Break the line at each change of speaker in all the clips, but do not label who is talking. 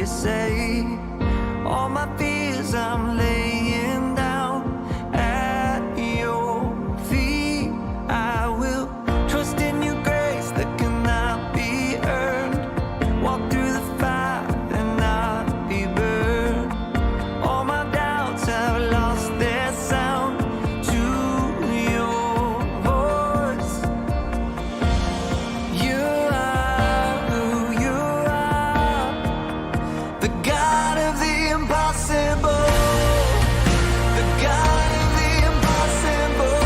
say. All my fears I'm laying down at your feet. I will trust in your grace that cannot be earned. Walk through the fire and not be burned. All my doubts have lost their sound to your voice. You are who you are, the God of the impossible, the God of the impossible,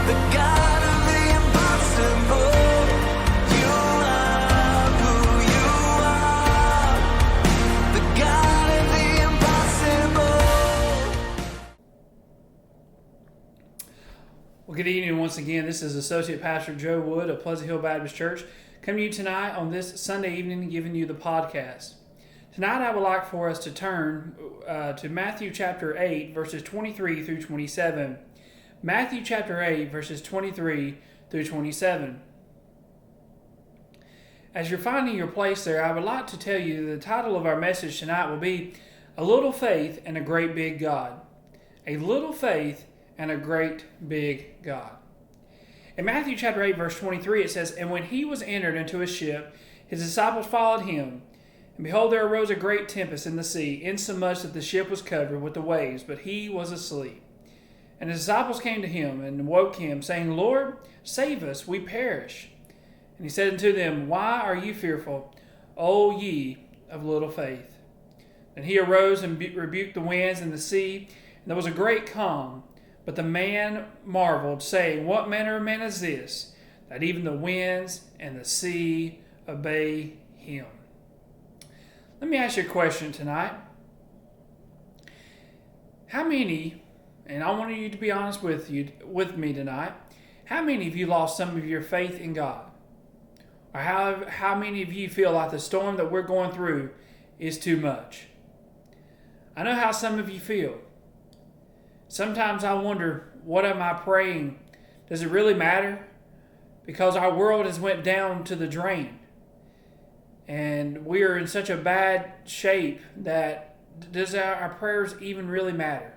the God of the impossible. You are who you are, the God of the impossible.
Well, good evening once again. This is Associate Pastor Joe Wood of Pleasant Hill Baptist Church coming to you tonight on this Sunday evening, giving you the podcast. Tonight I would like for us to turn to Matthew chapter 8, verses 23 through 27. Matthew chapter 8, verses 23 through 27. As you're finding your place there, I would like to tell you the title of our message tonight will be A Little Faith and a Great Big God. A little faith and a great big God. In Matthew chapter 8, verse 23, it says, And when he was entered into a ship, his disciples followed him. And behold, there arose a great tempest in the sea, insomuch that the ship was covered with the waves, but he was asleep. And his disciples came to him and woke him, saying, Lord, save us, we perish. And he said unto them, Why are ye fearful, O ye of little faith? And he arose and rebuked the winds and the sea, and there was a great calm. But the man marveled, saying, What manner of man is this, that even the winds and the sea obey him? Let me ask you a question tonight. How many, and I want you to be honest with me tonight, how many of you lost some of your faith in God? Or how many of you feel like the storm that we're going through is too much? I know how some of you feel. Sometimes I wonder, what am I praying? Does it really matter? Because our world has went down to the drain. And we are in such a bad shape that does our prayers even really matter?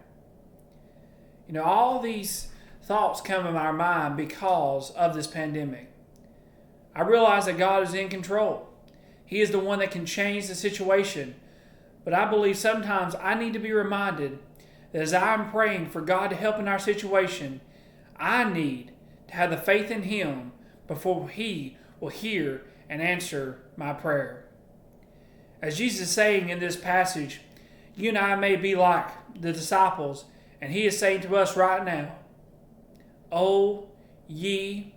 You know, all these thoughts come in our mind because of this pandemic. I realize that God is in control. He is the one that can change the situation. But I believe sometimes I need to be reminded that as I'm praying for God to help in our situation, I need to have the faith in Him before He will hear and answer my prayer. As Jesus is saying in this passage, you and I may be like the disciples, and He is saying to us right now, O ye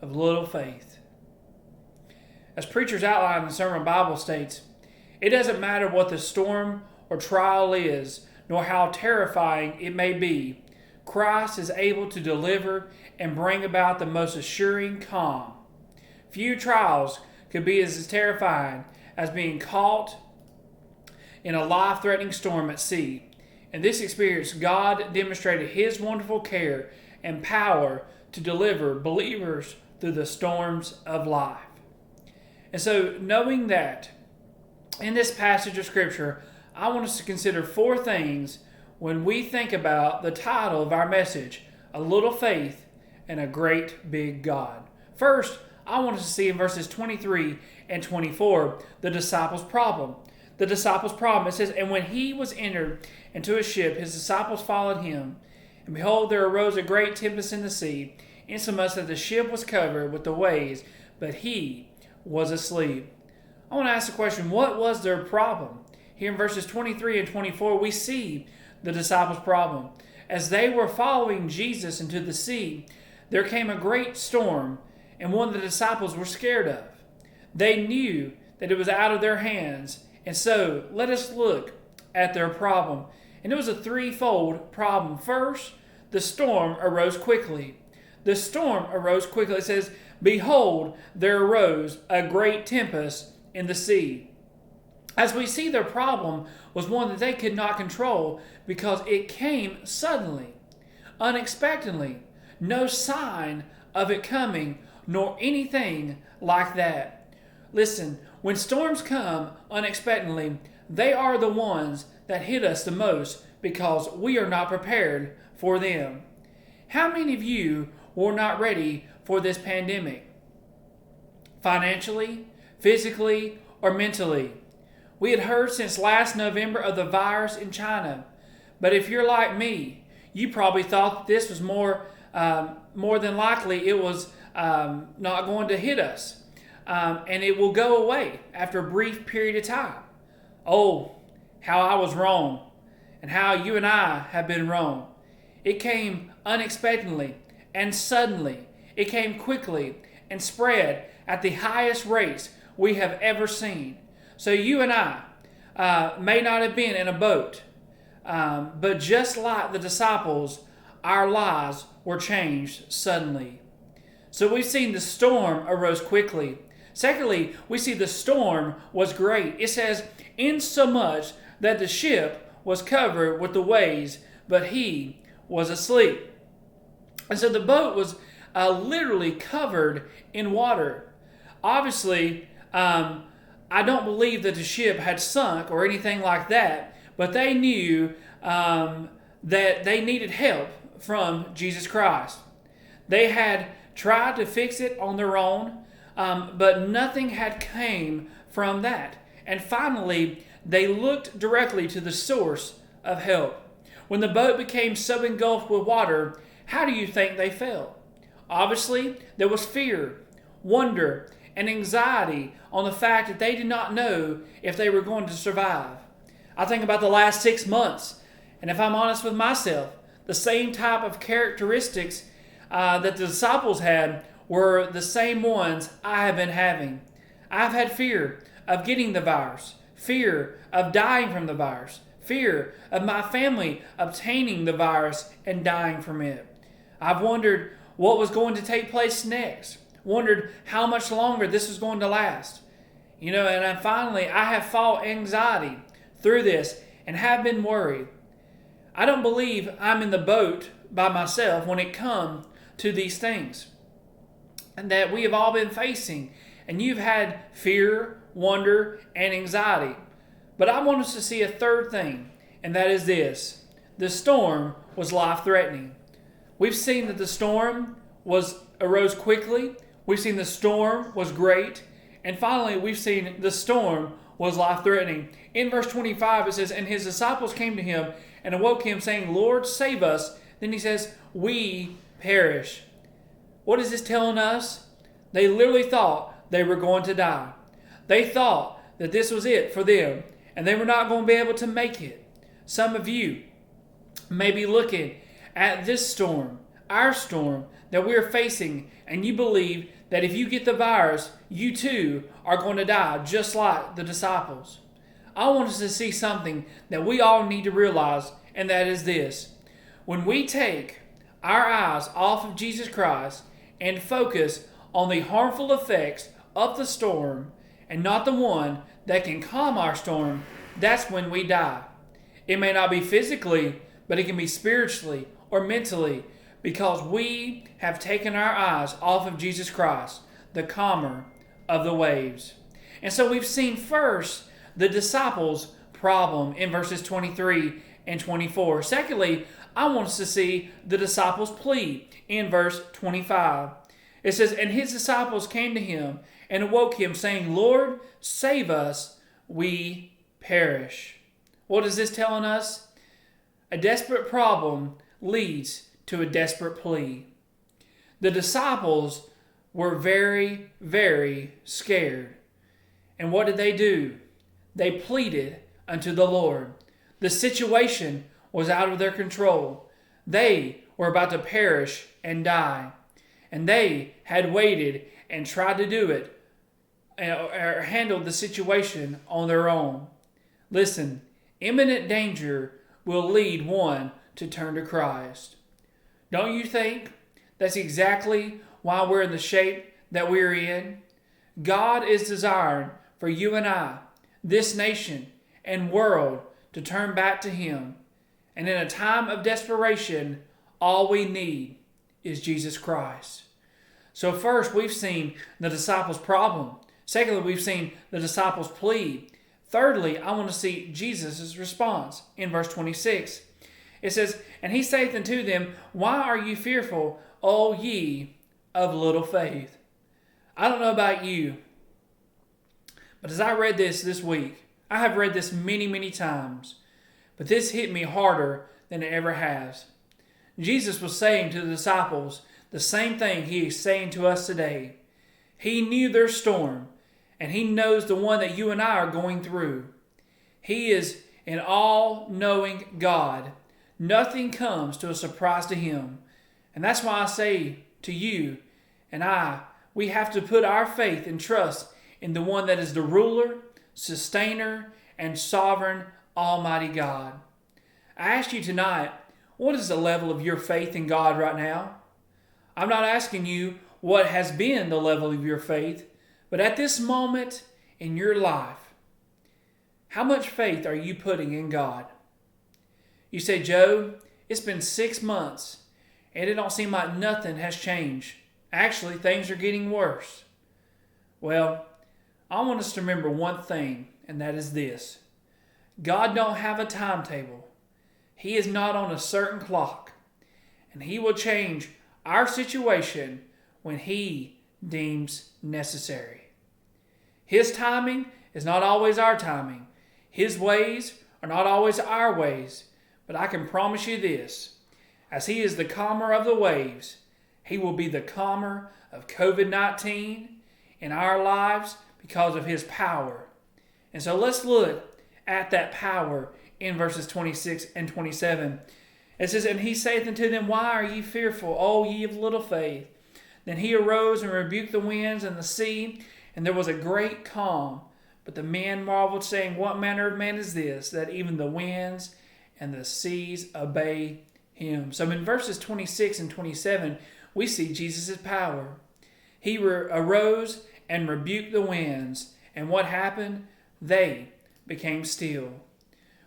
of little faith. As preachers outline in the Sermon Bible states, it doesn't matter what the storm or trial is, nor how terrifying it may be, Christ is able to deliver and bring about the most assuring calm. Few trials could be as terrifying as being caught in a life-threatening storm at sea. In this experience, God demonstrated His wonderful care and power to deliver believers through the storms of life. And so, knowing that, in this passage of Scripture, I want us to consider four things when we think about the title of our message, A Little Faith and a Great Big God. First, I want us to see in verses 23 and 24 the disciples' problem. The disciples' problem. It says, And when he was entered into a ship, his disciples followed him. And behold, there arose a great tempest in the sea, insomuch that the ship was covered with the waves, but he was asleep. I want to ask the question, what was their problem? Here in verses 23 and 24, we see the disciples' problem. As they were following Jesus into the sea, there came a great storm, and one of the disciples were scared of. They knew that it was out of their hands, and so let us look at their problem. And it was a threefold problem. First, the storm arose quickly. The storm arose quickly. It says, Behold, there arose a great tempest in the sea. As we see, their problem was one that they could not control because it came suddenly, unexpectedly. No sign of it coming, nor anything like that. Listen, When storms come unexpectedly, they are the ones that hit us the most because we are not prepared for them. How many of you were not ready for this pandemic? Financially, physically, or mentally? We had heard since last November of the virus in China. But if you're like me, you probably thought this was more than likely it was not going to hit us. And it will go away after a brief period of time. Oh, how I was wrong, and how you and I have been wrong. It came unexpectedly and suddenly. It came quickly and spread at the highest rates we have ever seen. So you and I may not have been in a boat, but just like the disciples, our lives were changed suddenly. So we've seen the storm arose quickly. Secondly, we see the storm was great. It says, insomuch that the ship was covered with the waves, but he was asleep. And so the boat was literally covered in water. Obviously, I don't believe that the ship had sunk or anything like that, but they knew that they needed help from Jesus Christ. They had tried to fix it on their own, but nothing had came from that. And finally, they looked directly to the source of help. When the boat became so engulfed with water, how do you think they felt? Obviously, there was fear, wonder, and anxiety on the fact that they did not know if they were going to survive. I think about the last 6 months, and if I'm honest with myself, the same type of characteristics that the disciples had were the same ones I have been having. I've had fear of getting the virus, fear of dying from the virus, fear of my family obtaining the virus and dying from it. I've wondered what was going to take place next, wondered how much longer this was going to last. And then finally, I have fought anxiety through this and have been worried. I don't believe I'm in the boat by myself when it comes to these things and that we have all been facing. And you've had fear, wonder, and anxiety. But I want us to see a third thing, and that is this. The storm was life-threatening. We've seen that the storm arose quickly. We've seen the storm was great. And finally, we've seen the storm was life-threatening. In verse 25, it says, and his disciples came to him and awoke him, saying, Lord, save us. Then he says, we perish. What is this telling us? They literally thought they were going to die. They thought that this was it for them, and they were not going to be able to make it. Some of you may be looking at this storm, our storm, that we're facing, and you believe that if you get the virus, you too are going to die, just like the disciples. I want us to see something that we all need to realize, and that is this. When we take our eyes off of Jesus Christ and focus on the harmful effects of the storm and not the one that can calm our storm, that's when we die. It may not be physically, but it can be spiritually or mentally, because we have taken our eyes off of Jesus Christ, the calmer of the waves. And so we've seen first the disciples' problem in verses 23 and 24. Secondly, I want us to see the disciples' plea in verse 25. It says, and his disciples came to him and awoke him, saying, Lord, save us, we perish. What is this telling us? A desperate problem leads to a desperate plea. The disciples were very, very scared. And what did they do? They pleaded unto the Lord. The situation was out of their control. They were about to perish and die. And they had waited and tried to do it or handled the situation on their own. Listen, imminent danger will lead one to turn to Christ. Don't you think that's exactly why we're in the shape that we're in? God is desiring for you and I, this nation and world, to turn back to Him. And in a time of desperation, all we need is Jesus Christ. So first, we've seen the disciples' problem. Secondly, we've seen the disciples plead. Thirdly, I want to see Jesus' response in verse 26. It says, "And he saith unto them, Why are you fearful, O ye of little faith?" I don't know about you, but as I read this week, I have read this many, many times, but this hit me harder than it ever has. Jesus was saying to the disciples the same thing he is saying to us today. He knew their storm, and he knows the one that you and I are going through. He is an all-knowing God. Nothing comes to a surprise to him. And that's why I say to you and we have to put our faith and trust in the one that is the ruler, sustainer, and sovereign Almighty God. I ask you tonight, what is the level of your faith in God right now? I'm not asking you what has been the level of your faith, but at this moment in your life, how much faith are you putting in God? You say, "Joe, it's been 6 months, and it don't seem like nothing has changed. Actually, things are getting worse." Well, I want us to remember one thing, and that is this. God don't have a timetable. He is not on a certain clock, and he will change our situation when he deems necessary. His timing is not always our timing. His ways are not always our ways. But I can promise you this, as he is the calmer of the waves, he will be the calmer of COVID-19 in our lives because of his power. And so let's look at that power in verses 26 and 27. It says, "And he saith unto them, Why are ye fearful, O ye of little faith? Then he arose and rebuked the winds and the sea, and there was a great calm. But the men marveled, saying, What manner of man is this, that even the winds and the seas obey him?" So in verses 26 and 27, we see Jesus' power. He arose and rebuked the winds, and what happened? They became still.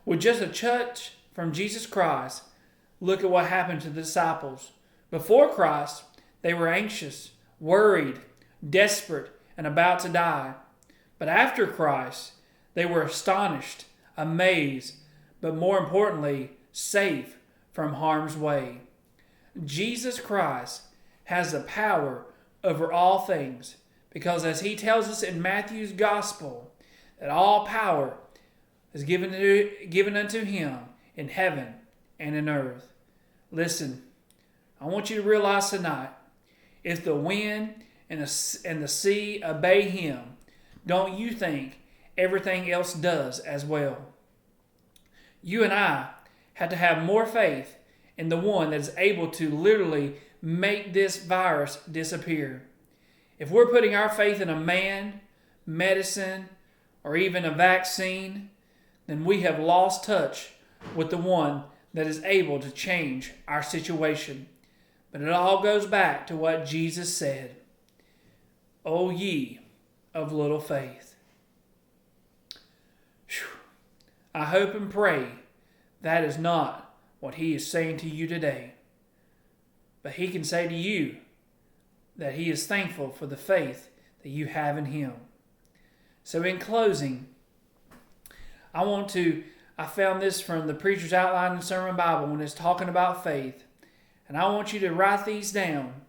With just a touch from Jesus Christ, look at what happened to the disciples. Before Christ, they were anxious, worried, desperate, and about to die. But after Christ, they were astonished, amazed, but more importantly, safe from harm's way. Jesus Christ has the power over all things, because as he tells us in Matthew's gospel, that all power is given unto him in heaven and in earth. Listen, I want you to realize tonight, if the wind and the sea obey him, don't you think everything else does as well? You and I have to have more faith in the one that is able to literally make this virus disappear. If we're putting our faith in a man, medicine, or even a vaccine, then we have lost touch with the one that is able to change our situation. But it all goes back to what Jesus said. O ye of little faith. Whew. I hope and pray that is not what he is saying to you today. But he can say to you that he is thankful for the faith that you have in him. So in closing, I found this from the Preacher's Outline and Sermon Bible when it's talking about faith. And I want you to write these down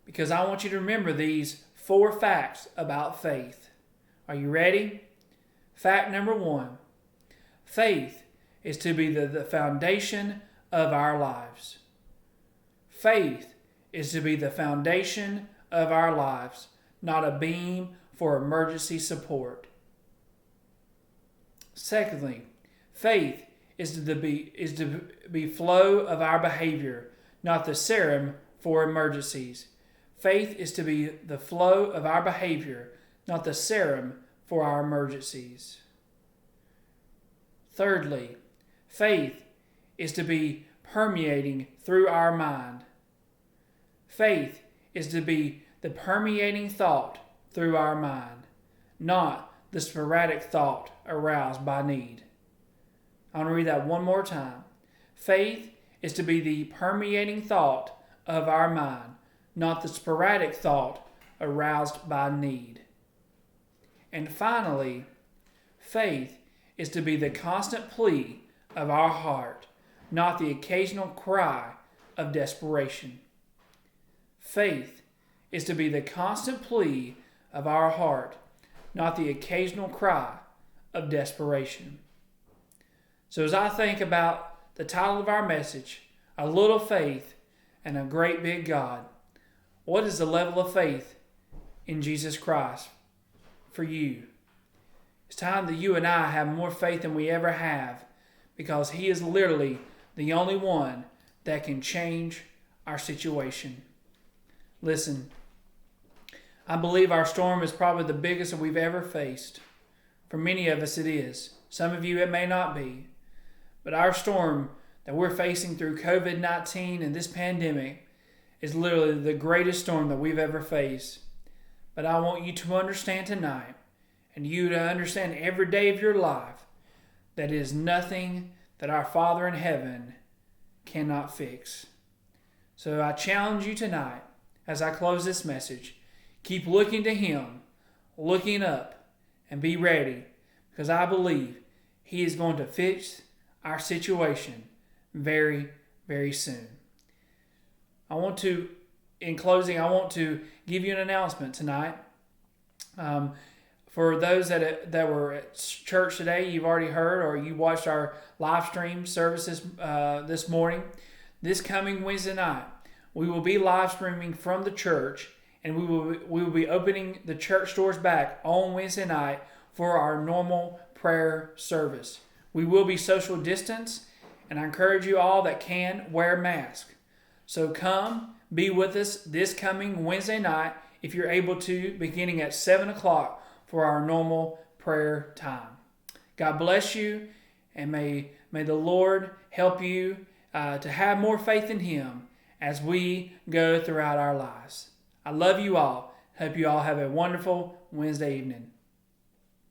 because I want you to remember these 4 facts about faith. Are you ready? Fact number 1. Faith is to be the foundation of our lives. Faith is to be the foundation of our lives, not a beam for emergency support. Secondly, faith is to be flow of our behavior, not the serum for emergencies. Faith is to be the flow of our behavior, not the serum for our emergencies. Thirdly, faith is to be permeating through our mind. Faith is to be the permeating thought through our mind, not the sporadic thought aroused by need. I want to read that one more time. Faith is to be the permeating thought of our mind, not the sporadic thought aroused by need. And finally, faith is to be the constant plea of our heart, not the occasional cry of desperation. Faith is to be the constant plea of our heart, not the occasional cry of desperation. So as I think about the title of our message, A Little Faith and a Great Big God, what is the level of faith in Jesus Christ for you? It's time that you and I have more faith than we ever have, because He is literally the only one that can change our situation. Listen, I believe our storm is probably the biggest that we've ever faced. For many of us it is. Some of you it may not be. But our storm that we're facing through COVID-19 and this pandemic is literally the greatest storm that we've ever faced. But I want you to understand tonight, and you to understand every day of your life, that it is nothing that our Father in heaven cannot fix. So I challenge you tonight, as I close this message, keep looking to Him, looking up, and be ready, because I believe He is going to fix our situation very, very soon. In closing, I want to give you an announcement tonight. For those that were at church today, you've already heard, or you watched our live stream services this morning. This coming Wednesday night, we will be live streaming from the church, and we will be opening the church doors back on Wednesday night for our normal prayer service. We will be social distance, and I encourage you all that can wear a mask. So come, be with us this coming Wednesday night, if you're able to, beginning at 7 o'clock for our normal prayer time. God bless you, and may the Lord help you to have more faith in Him as we go throughout our lives. I love you all. Hope you all have a wonderful Wednesday evening.